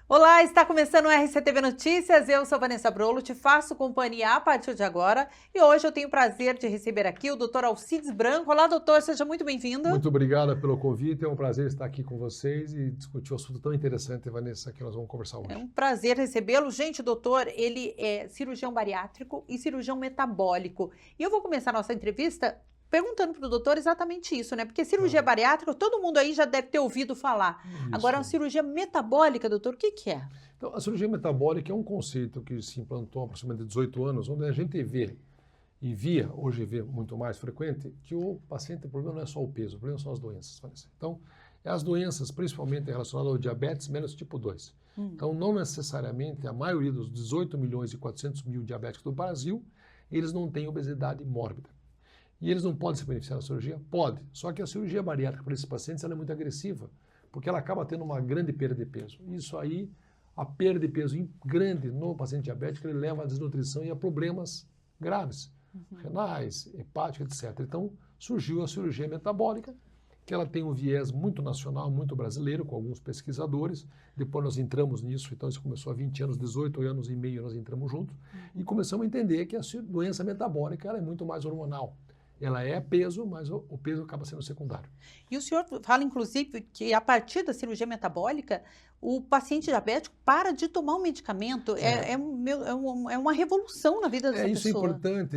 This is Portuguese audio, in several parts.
Olá, está começando o RCTV Notícias, eu sou Vanessa Brolo, te faço companhia a partir de agora e hoje eu tenho o prazer de receber aqui o Dr. Alcides Branco. Olá, doutor, seja muito bem-vindo. Muito obrigado pelo convite, é um prazer estar aqui com vocês e discutir um assunto tão interessante, Vanessa, que nós vamos conversar hoje. É um prazer recebê-lo. Gente, doutor, ele é cirurgião bariátrico e cirurgião metabólico. E eu vou começar a nossa entrevista perguntando para o doutor exatamente isso, né? Porque cirurgia bariátrica, todo mundo aí já deve ter ouvido falar. Isso. Agora, a cirurgia metabólica, doutor, o que é? Então, a cirurgia metabólica é um conceito que se implantou há aproximadamente 18 anos, onde a gente vê, e via, hoje vê muito mais frequente, que o paciente, o problema não é só o peso, o problema são as doenças, Vanessa. Então, as doenças, principalmente relacionadas ao diabetes mellitus tipo 2. Então, não necessariamente, a maioria dos 18 milhões e 400 mil diabéticos do Brasil, eles não têm obesidade mórbida. E eles não podem se beneficiar da cirurgia? Pode. Só que a cirurgia bariátrica para esses pacientes ela é muito agressiva, porque ela acaba tendo uma grande perda de peso. Isso aí, a perda de peso grande no paciente diabético, ele leva à desnutrição e a problemas graves, renais, hepáticos, etc. Então, surgiu a cirurgia metabólica, que ela tem um viés muito nacional, muito brasileiro, com alguns pesquisadores. Depois nós entramos nisso, então isso começou há 20 anos, 18 anos e meio nós entramos juntos, e começamos a entender que a doença metabólica ela é muito mais hormonal. Ela é peso, mas o peso acaba sendo secundário. E o senhor fala, inclusive, que a partir da cirurgia metabólica, o paciente diabético para de tomar um medicamento. É uma revolução na vida dessa Isso pessoa. É importante,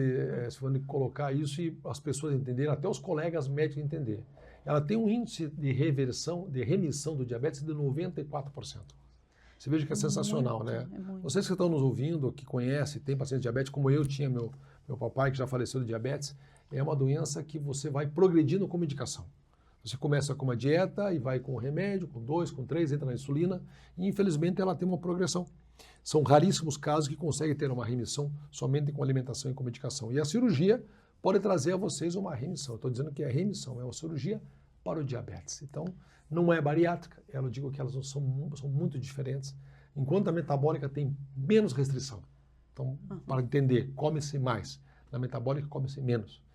Silvana, colocar isso e as pessoas entenderem, até os colegas médicos entenderem. Ela tem um índice de reversão, de remissão do diabetes de 94%. Você veja que é sensacional, né? Vocês que estão nos ouvindo, que conhecem, tem paciente diabético, como eu tinha meu papai que já faleceu de diabetes, é uma doença que você vai progredindo com medicação. Você começa com uma dieta e vai com remédio, com 2, com 3, entra na insulina e infelizmente ela tem uma progressão. São raríssimos casos que conseguem ter uma remissão somente com alimentação e com medicação. E a cirurgia pode trazer a vocês uma remissão. Eu estou dizendo que é remissão, é uma cirurgia para o diabetes. Então, não é bariátrica, eu digo que elas são muito diferentes. Enquanto a metabólica tem menos restrição. Então, para entender, come-se mais. Na metabólica, come-se menos.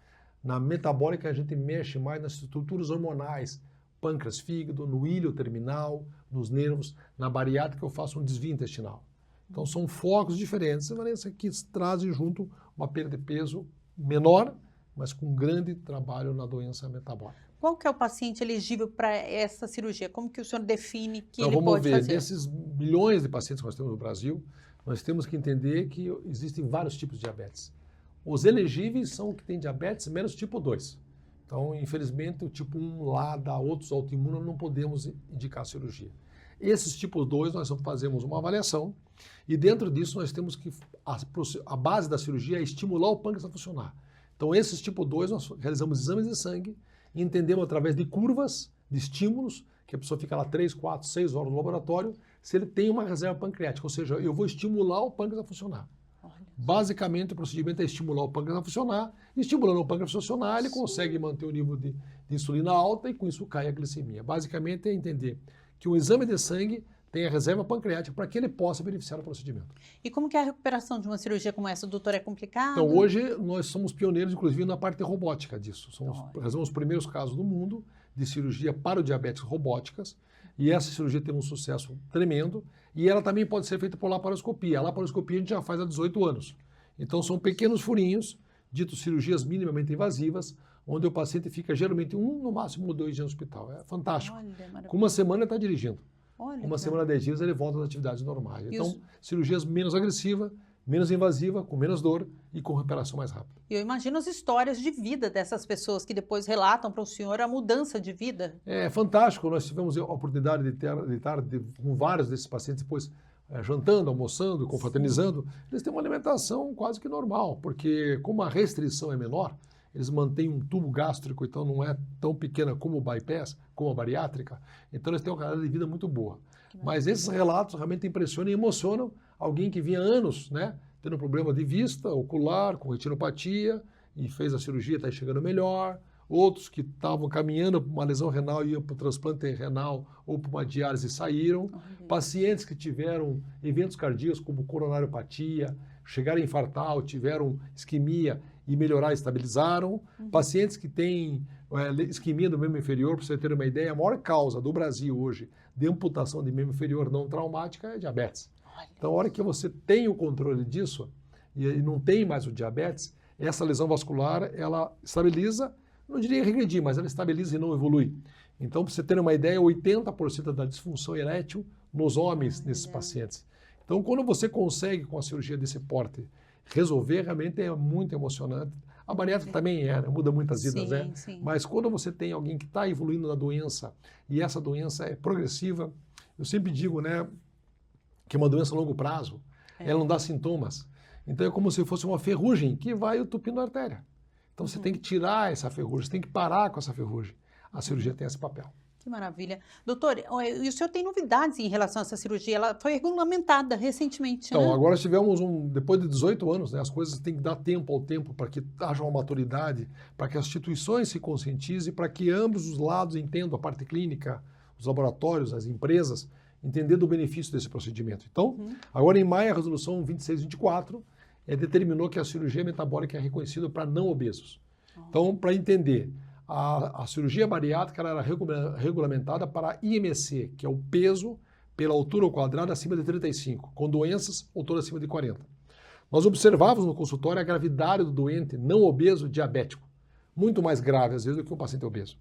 Na metabólica, a gente mexe mais nas estruturas hormonais, pâncreas, fígado, no ilho terminal, nos nervos. Na bariátrica, eu faço um desvio intestinal. Então, são focos diferentes, Vanessa, que trazem junto uma perda de peso menor, mas com grande trabalho na doença metabólica. Qual que é o paciente elegível para essa cirurgia? Como que o senhor define que então, ele pode fazer? Vamos ver, desses milhões de pacientes que nós temos no Brasil, nós temos que entender que existem vários tipos de diabetes. Os elegíveis são os que têm diabetes menos tipo 2. Então, infelizmente, o tipo 1 lá dá outros autoimunos, não podemos indicar cirurgia. Esses tipos 2, nós fazemos uma avaliação e dentro disso nós temos que, a base da cirurgia é estimular o pâncreas a funcionar. Então, esses tipo 2, nós realizamos exames de sangue e entendemos através de curvas, de estímulos, que a pessoa fica lá 3, 4, 6 horas no laboratório, se ele tem uma reserva pancreática, ou seja, eu vou estimular o pâncreas a funcionar. Basicamente, o procedimento é estimular o pâncreas a funcionar. Estimulando o pâncreas a funcionar, ele consegue manter o nível de insulina alta e com isso cai a glicemia. Basicamente, é entender que o exame de sangue tem a reserva pancreática para que ele possa beneficiar do procedimento. E como que é a recuperação de uma cirurgia como essa, doutor? É complicado? Então, hoje, nós somos pioneiros, inclusive, na parte robótica disso. Somos os primeiros casos do mundo de cirurgia para o diabetes robóticas. E essa cirurgia teve um sucesso tremendo. E ela também pode ser feita por laparoscopia. A laparoscopia a gente já faz há 18 anos. Então, são pequenos furinhos, ditos cirurgias minimamente invasivas, onde o paciente fica geralmente 1, no máximo 2 dias no hospital. É fantástico. Com uma semana ele está dirigindo. Uma semana, 10 dias, ele volta às atividades normais. Então, cirurgias menos agressivas, menos invasiva, com menos dor e com recuperação mais rápida. Eu imagino as histórias de vida dessas pessoas que depois relatam para o senhor a mudança de vida. É fantástico, nós tivemos a oportunidade de estar com vários desses pacientes depois jantando, almoçando, confraternizando. Eles têm uma alimentação quase que normal, porque como a restrição é menor, eles mantêm um tubo gástrico, então não é tão pequena como o bypass, como a bariátrica, então eles têm uma qualidade de vida muito boa. Mas esses relatos realmente impressionam e emocionam alguém que vinha há anos, né, tendo problema de vista, ocular, com retinopatia, e fez a cirurgia, está chegando melhor. Outros que estavam caminhando para uma lesão renal e iam para o transplante renal ou para uma diálise e saíram. Pacientes que tiveram eventos cardíacos como coronariopatia, chegaram a infartar ou tiveram isquemia e melhorar e estabilizaram. Pacientes que têm isquemia do membro inferior, para você ter uma ideia, a maior causa do Brasil hoje de amputação de membro inferior não traumática é diabetes. Olha. Então, a hora que você tem o controle disso e não tem mais o diabetes, essa lesão vascular, ela estabiliza, não diria regredir, mas ela estabiliza e não evolui. Então, para você ter uma ideia, 80% da disfunção erétil nos homens, nesses pacientes. Então, quando você consegue, com a cirurgia desse porte, resolver, realmente é muito emocionante. A bariátrica também né? Muda muitas vidas, né? Sim. Mas quando você tem alguém que está evoluindo na doença e essa doença é progressiva, eu sempre digo, né, que é uma doença a longo prazo, ela não dá sintomas. Então é como se fosse uma ferrugem que vai entupindo a artéria. Então você tem que tirar essa ferrugem, você tem que parar com essa ferrugem. A cirurgia tem esse papel. Que maravilha. Doutor, e o senhor tem novidades em relação a essa cirurgia? Ela foi regulamentada recentemente, Então, né? agora tivemos depois de 18 anos, né, as coisas têm que dar tempo ao tempo para que haja uma maturidade, para que as instituições se conscientizem, para que ambos os lados entendam a parte clínica, os laboratórios, as empresas, entendendo o benefício desse procedimento. Então, agora em maio, a resolução 2624 determinou que a cirurgia metabólica é reconhecida para não obesos. Então, para entender, a cirurgia bariátrica ela era regulamentada para IMC, que é o peso pela altura ao quadrado acima de 35, com doenças, altura acima de 40. Nós observávamos no consultório a gravidade do doente não obeso diabético, muito mais grave, às vezes, do que um paciente obeso.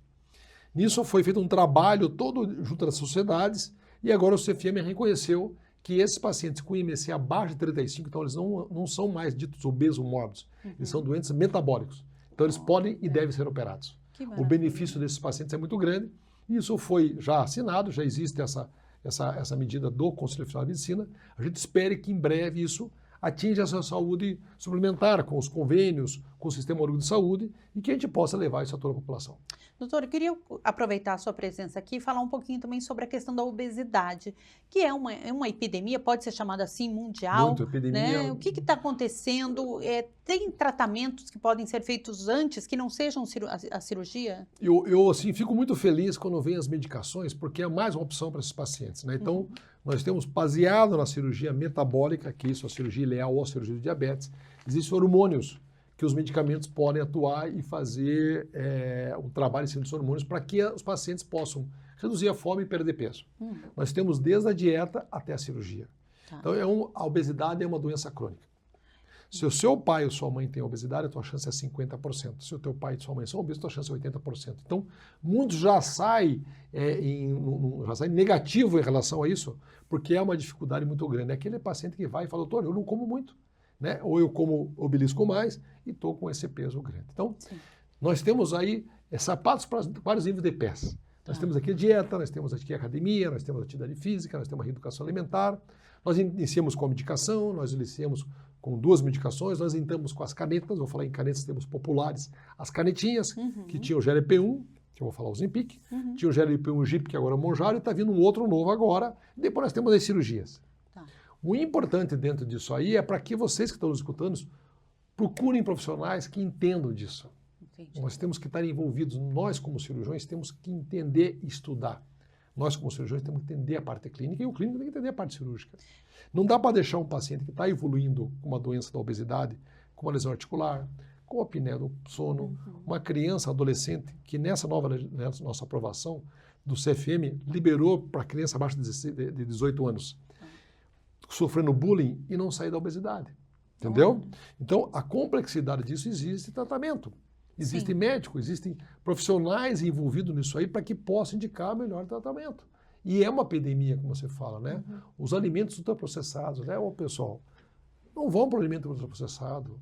Nisso foi feito um trabalho todo junto das sociedades e agora o CFM reconheceu que esses pacientes com IMC abaixo de 35, então eles não são mais ditos obesos mórbidos, eles são doentes metabólicos. Então eles podem e devem ser operados. O benefício desses pacientes é muito grande e isso foi já assinado, já existe essa medida do Conselho Nacional de Medicina. A gente espera que em breve isso atinja a sua saúde suplementar com os convênios, com o Sistema Único de Saúde e que a gente possa levar isso a toda a população. Doutor, eu queria aproveitar a sua presença aqui e falar um pouquinho também sobre a questão da obesidade, que é uma epidemia, pode ser chamada assim, mundial. Muito epidemia. Né? O que está acontecendo? Tem tratamentos que podem ser feitos antes, que não sejam a cirurgia? Eu assim, fico muito feliz quando vem as medicações, porque é mais uma opção para esses pacientes. Né? Então, nós temos, baseado na cirurgia metabólica, que isso é a cirurgia ileal ou a cirurgia de diabetes, existem hormônios que os medicamentos podem atuar e fazer um trabalho em cima dos hormônios para que os pacientes possam reduzir a fome e perder peso. Nós temos desde a dieta até a cirurgia. Tá. Então, a obesidade é uma doença crônica. Se o seu pai ou sua mãe tem obesidade, a tua chance é 50%. Se o teu pai e sua mãe são obesos, a tua chance é 80%. Então, muitos já saem negativo em relação a isso, porque é uma dificuldade muito grande. É aquele paciente que vai e fala, doutor, eu não como muito. Né? Ou eu como obelisco mais e estou com esse peso grande. Então, nós temos aí sapatos para vários níveis de pés. Nós temos aqui a dieta, nós temos aqui a academia, nós temos a atividade física, nós temos a reeducação alimentar, nós iniciamos com a medicação, nós iniciamos com 2 medicações, nós entramos com as canetas, vou falar em canetas, temos populares, as canetinhas, que tinha o GLP-1, que eu vou falar o Zempic, tinha o GLP-1 GIP, que agora é o Mounjaro, e está vindo um outro novo agora, e depois nós temos as cirurgias. O importante dentro disso aí é para que vocês que estão nos escutando procurem profissionais que entendam disso. Entendi. Nós temos que estar envolvidos, nós como cirurgiões temos que entender e estudar. Nós como cirurgiões temos que entender a parte clínica e o clínico tem que entender a parte cirúrgica. Não dá para deixar um paciente que está evoluindo com uma doença da obesidade, com uma lesão articular, com apneia do sono, uma criança, adolescente, que nessa nossa aprovação do CFM liberou para criança abaixo de 18 anos, sofrendo bullying e não sair da obesidade. Entendeu? Então, a complexidade disso existe tratamento. Existe médico, existem profissionais envolvidos nisso aí para que possam indicar melhor tratamento. E é uma epidemia, como você fala, né? Os alimentos ultraprocessados, né? Ô, pessoal, não vão para o alimento ultraprocessado.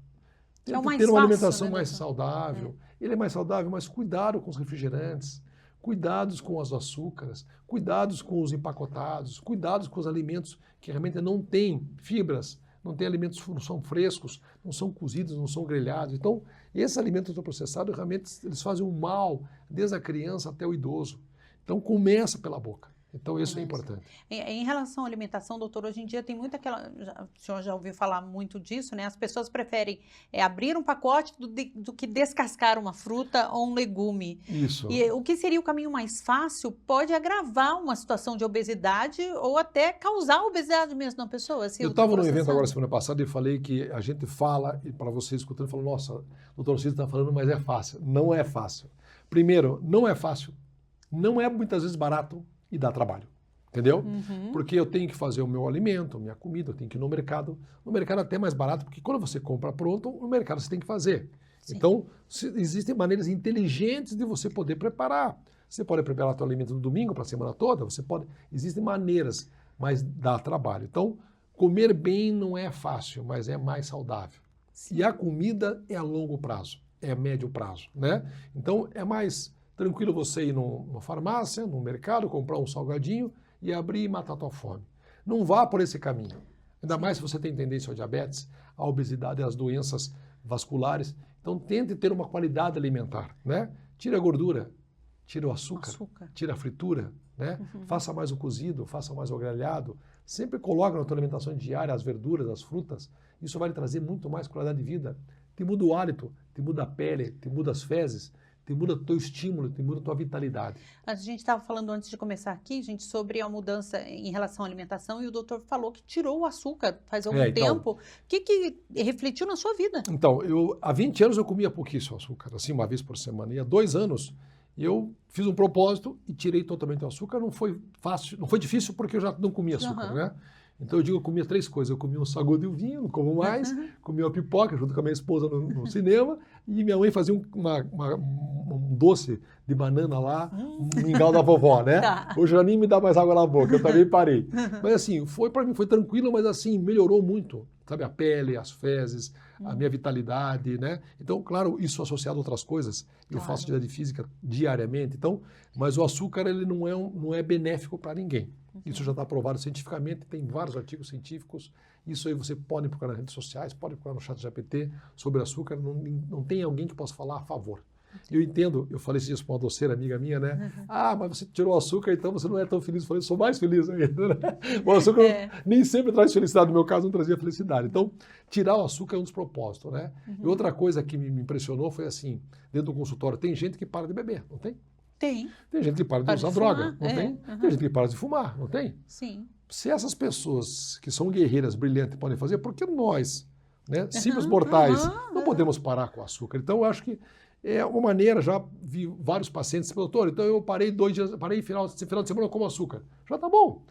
Tem que ter uma alimentação mais saudável. Ele é mais saudável, mas cuidado com os refrigerantes, cuidados com os açúcares, cuidados com os empacotados, cuidados com os alimentos que realmente não têm fibras, não têm alimentos que não são frescos, não são cozidos, não são grelhados. Então, esses alimentos ultraprocessados realmente eles fazem um mal desde a criança até o idoso. Então, começa pela boca. Então, isso é importante. Em relação à alimentação, doutor, hoje em dia tem muito o senhor já ouviu falar muito disso, né? As pessoas preferem abrir um pacote do que descascar uma fruta ou um legume. Isso. E o que seria o caminho mais fácil pode agravar uma situação de obesidade ou até causar obesidade mesmo na pessoa. Eu estava num evento agora semana passada e falei que a gente fala, e para você escutando, falou, nossa, doutor Cid está falando, mas é fácil. Não é fácil. Primeiro, não é fácil. Não é muitas vezes barato. E dá trabalho. Entendeu? Uhum. Porque eu tenho que fazer o meu alimento, minha comida, eu tenho que ir no mercado. No mercado é até mais barato, porque quando você compra pronto, no mercado você tem que fazer. Sim. Então, existem maneiras inteligentes de você poder preparar. Você pode preparar o seu alimento no domingo para a semana toda, existem maneiras, mas dá trabalho. Então, comer bem não é fácil, mas é mais saudável. Sim. E a comida é a longo prazo, é a médio prazo, né? Então, é mais tranquilo você ir numa farmácia, no mercado, comprar um salgadinho e abrir e matar a tua fome. Não vá por esse caminho. Ainda mais se você tem tendência ao diabetes, à obesidade e às doenças vasculares. Então, tente ter uma qualidade alimentar, né? Tira a gordura, tira o açúcar, tira a fritura, né? Uhum. Faça mais o cozido, faça mais o grelhado. Sempre coloque na tua alimentação diária as verduras, as frutas. Isso vai lhe trazer muito mais qualidade de vida. Te muda o hálito, te muda a pele, te muda as fezes, te muda o teu estímulo, te muda a tua vitalidade. A gente estava falando antes de começar aqui, gente, sobre a mudança em relação à alimentação e o doutor falou que tirou o açúcar faz algum tempo. O que refletiu na sua vida? Então, há 20 anos eu comia pouquíssimo açúcar, assim, uma vez por semana. E há 2 anos eu fiz um propósito e tirei totalmente o açúcar. Não foi fácil, não foi difícil porque eu já não comia açúcar, né? Então eu digo, eu comia 3 coisas. Eu comia um sagu de vinho, não como mais. Comia uma pipoca junto com a minha esposa no cinema. E minha mãe fazia um doce de banana lá, um mingau da vovó, né? Tá. Hoje já nem me dá mais água na boca, eu também parei. Mas assim, para mim foi tranquilo, mas assim, melhorou muito. Sabe, a pele, as fezes, a minha vitalidade, né? Então, claro, isso associado a outras coisas. Eu faço atividade física diariamente, então, mas o açúcar ele não é benéfico para ninguém. Isso já está provado cientificamente, tem vários artigos científicos. Isso aí você pode procurar nas redes sociais, pode procurar no ChatGPT sobre açúcar. Não tem alguém que possa falar a favor. Eu entendo, eu falei isso para uma doceira amiga minha, né? Ah, mas você tirou o açúcar, então você não é tão feliz. Eu falei, eu sou mais feliz ainda, né? O açúcar nem sempre traz felicidade, no meu caso não trazia felicidade. Então, tirar o açúcar é um dos propósitos, né? E outra coisa que me impressionou foi assim, dentro do consultório, tem gente que para de beber, não tem? Tem. Tem gente que para de usar droga, não tem? Tem gente que para de fumar, não tem? Sim. Se essas pessoas que são guerreiras brilhantes podem fazer, por que nós, né, simples mortais, não podemos parar com o açúcar? Então, eu acho que é uma maneira, já vi vários pacientes, doutor, então eu parei 2 dias, parei final de semana eu como açúcar. Já tá bom.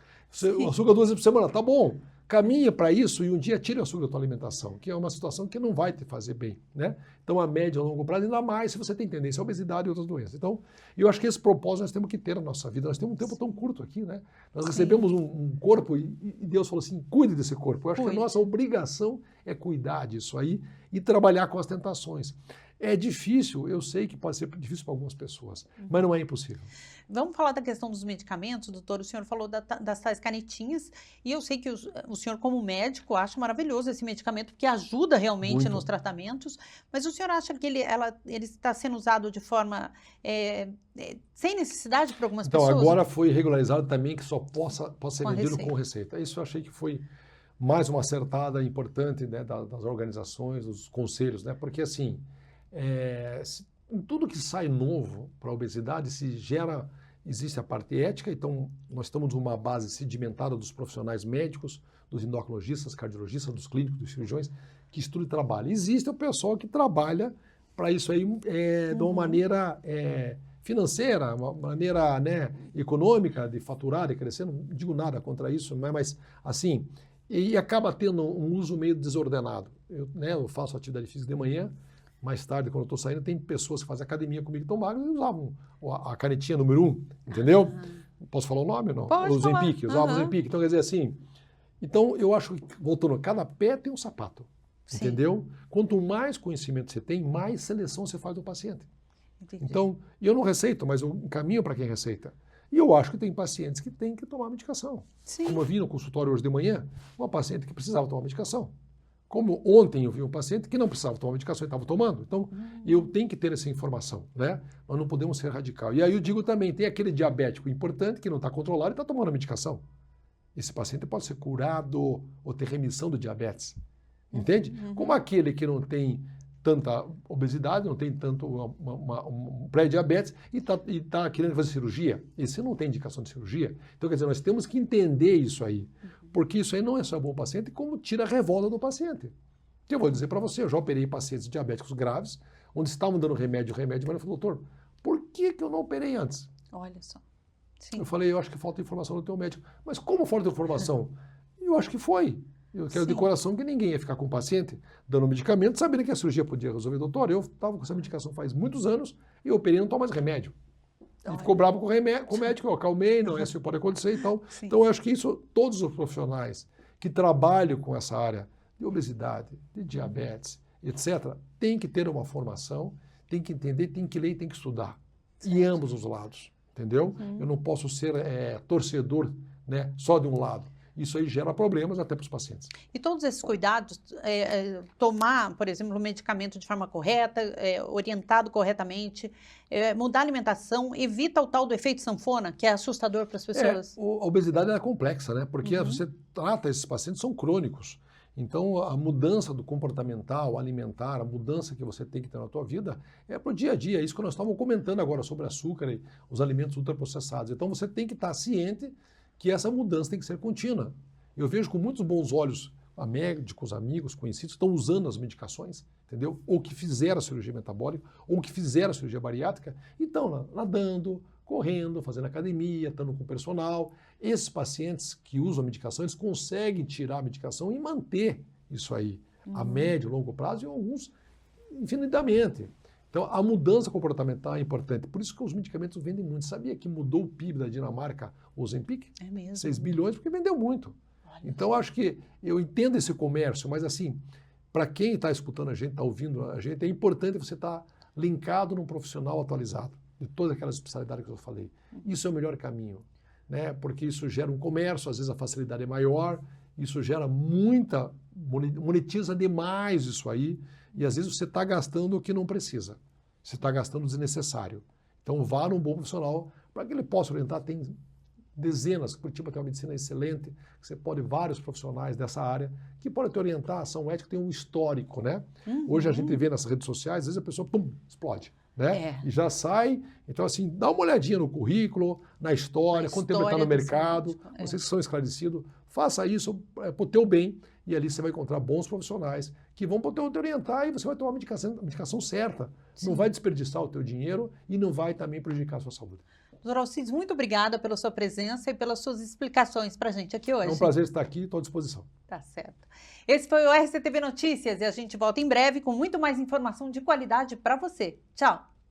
O açúcar 2 vezes por semana, tá bom. Caminha para isso e um dia tire o açúcar da tua alimentação, que é uma situação que não vai te fazer bem, né? Então, a médio e a longo prazo, ainda mais se você tem tendência à obesidade e outras doenças. Então, eu acho que esse propósito nós temos que ter na nossa vida. Nós temos um tempo tão curto aqui, né? Nós recebemos um corpo e Deus falou assim, cuide desse corpo. Eu acho que a nossa obrigação é cuidar disso aí e trabalhar com as tentações. É difícil, eu sei que pode ser difícil para algumas pessoas, mas não é impossível. Vamos falar da questão dos medicamentos, doutor. O senhor falou das tais canetinhas e eu sei que o senhor, como médico, acha maravilhoso esse medicamento porque ajuda realmente nos tratamentos, mas o senhor acha que ele está sendo usado de forma sem necessidade para algumas pessoas? Então, agora foi regularizado também que só possa ser vendido com receita. Isso eu achei que foi mais uma acertada importante, né, das organizações, dos conselhos, né, porque assim, tudo que sai novo para a obesidade existe a parte ética, então nós estamos numa base sedimentada dos profissionais médicos, dos endocrinologistas, cardiologistas, dos clínicos, dos cirurgiões, que estudam e trabalham. Existe o pessoal que trabalha para isso aí de uma maneira financeira, uma maneira, né, econômica, de faturar, de crescer, não digo nada contra isso, mas assim, e acaba tendo um uso meio desordenado. Eu faço atividade física de manhã, mais tarde, quando eu estou saindo, tem pessoas que fazem academia comigo que estão magras e usavam a canetinha número 1, entendeu? Posso falar o nome ou não? Pode o Zempic, usava o Zempic. Então, quer dizer assim, então eu acho que, voltando, cada pé tem um sapato, entendeu? Quanto mais conhecimento você tem, mais seleção você faz do paciente. Entendi. Então, eu não receito, mas eu encaminho para quem receita. E eu acho que tem pacientes que têm que tomar medicação. Sim. Como eu vi no consultório hoje de manhã, uma paciente que precisava tomar medicação. Como ontem eu vi um paciente que não precisava tomar medicação e estava tomando. Então, eu tenho que ter essa informação, né? Nós não podemos ser radical. E aí eu digo também, tem aquele diabético importante que não está controlado e está tomando a medicação. Esse paciente pode ser curado ou ter remissão do diabetes. Entende? Como aquele que não tem tanta obesidade, não tem tanto um pré-diabetes e está querendo fazer cirurgia. Esse não tem indicação de cirurgia. Então, quer dizer, nós temos que entender isso aí. Porque isso aí não é só bom paciente, como tira a revolta do paciente. Eu vou dizer para você, eu já operei pacientes diabéticos graves, onde estavam dando remédio, mas eu falei, doutor, por que eu não operei antes? Olha só. Sim. Eu falei, eu acho que falta informação do teu médico. Mas como falta informação? Eu acho que foi. Eu quero de coração que ninguém ia ficar com o paciente dando medicamento, sabendo que a cirurgia podia resolver. Doutor, eu estava com essa medicação faz muitos anos e eu operei e não tomo mais remédio. Ele ficou bravo com o médico, eu acalmei, não é isso que pode acontecer e tal. Sim. Então, eu acho que isso, todos os profissionais que trabalham com essa área de obesidade, de diabetes, etc., tem que ter uma formação, tem que entender, tem que ler e tem que estudar. Certo. Em ambos os lados, entendeu? Eu não posso ser torcedor, né, só de um lado. Isso aí gera problemas até para os pacientes. E todos esses cuidados, tomar, por exemplo, o medicamento de forma correta, orientado corretamente, mudar a alimentação, evita o tal do efeito sanfona, que é assustador para as pessoas. A obesidade é complexa, né? Porque você trata esses pacientes, são crônicos. Então, a mudança do comportamental, alimentar, a mudança que você tem que ter na tua vida é para o dia a dia. É isso que nós estávamos comentando agora sobre açúcar e os alimentos ultraprocessados. Então, você tem que estar ciente que essa mudança tem que ser contínua. Eu vejo com muitos bons olhos médicos, amigos, conhecidos, estão usando as medicações, entendeu? Ou que fizeram a cirurgia metabólica, ou que fizeram a cirurgia bariátrica, e estão nadando, correndo, fazendo academia, estando com personal. Esses pacientes que usam a medicação, eles conseguem tirar a medicação e manter isso aí a médio e longo prazo, e alguns infinitamente. Então, a mudança comportamental é importante. Por isso que os medicamentos vendem muito. Sabia que mudou o PIB da Dinamarca, o Ozempic? É mesmo. 6 bilhões, porque vendeu muito. Olha. Então, acho que eu entendo esse comércio, mas assim, para quem está escutando a gente, está ouvindo a gente, é importante você estar linkado num profissional atualizado, de todas aquelas especialidades que eu falei. Isso é o melhor caminho, né? Porque isso gera um comércio, às vezes a facilidade é maior, isso gera monetiza demais isso aí, e às vezes você está gastando o que não precisa. Você está gastando o desnecessário. Então vá num bom profissional para que ele possa orientar. Tem dezenas, Curitiba tem uma medicina excelente, você pode, vários profissionais dessa área, que podem te orientar. A ação ética tem um histórico, né? Hoje a gente vê nas redes sociais, às vezes a pessoa, pum, explode. Né? E já sai. Então, assim, dá uma olhadinha no currículo, na história, quanto tempo está no mercado, vocês que são esclarecidos, faça isso para o teu bem, e ali você vai encontrar bons profissionais que vão te orientar e você vai tomar a medicação certa. Sim. Não vai desperdiçar o teu dinheiro e não vai também prejudicar a sua saúde. Doutor Alcides, muito obrigada pela sua presença e pelas suas explicações para a gente aqui hoje. É um prazer estar aqui, estou à disposição. Tá certo. Esse foi o RCTV Notícias e a gente volta em breve com muito mais informação de qualidade para você. Tchau!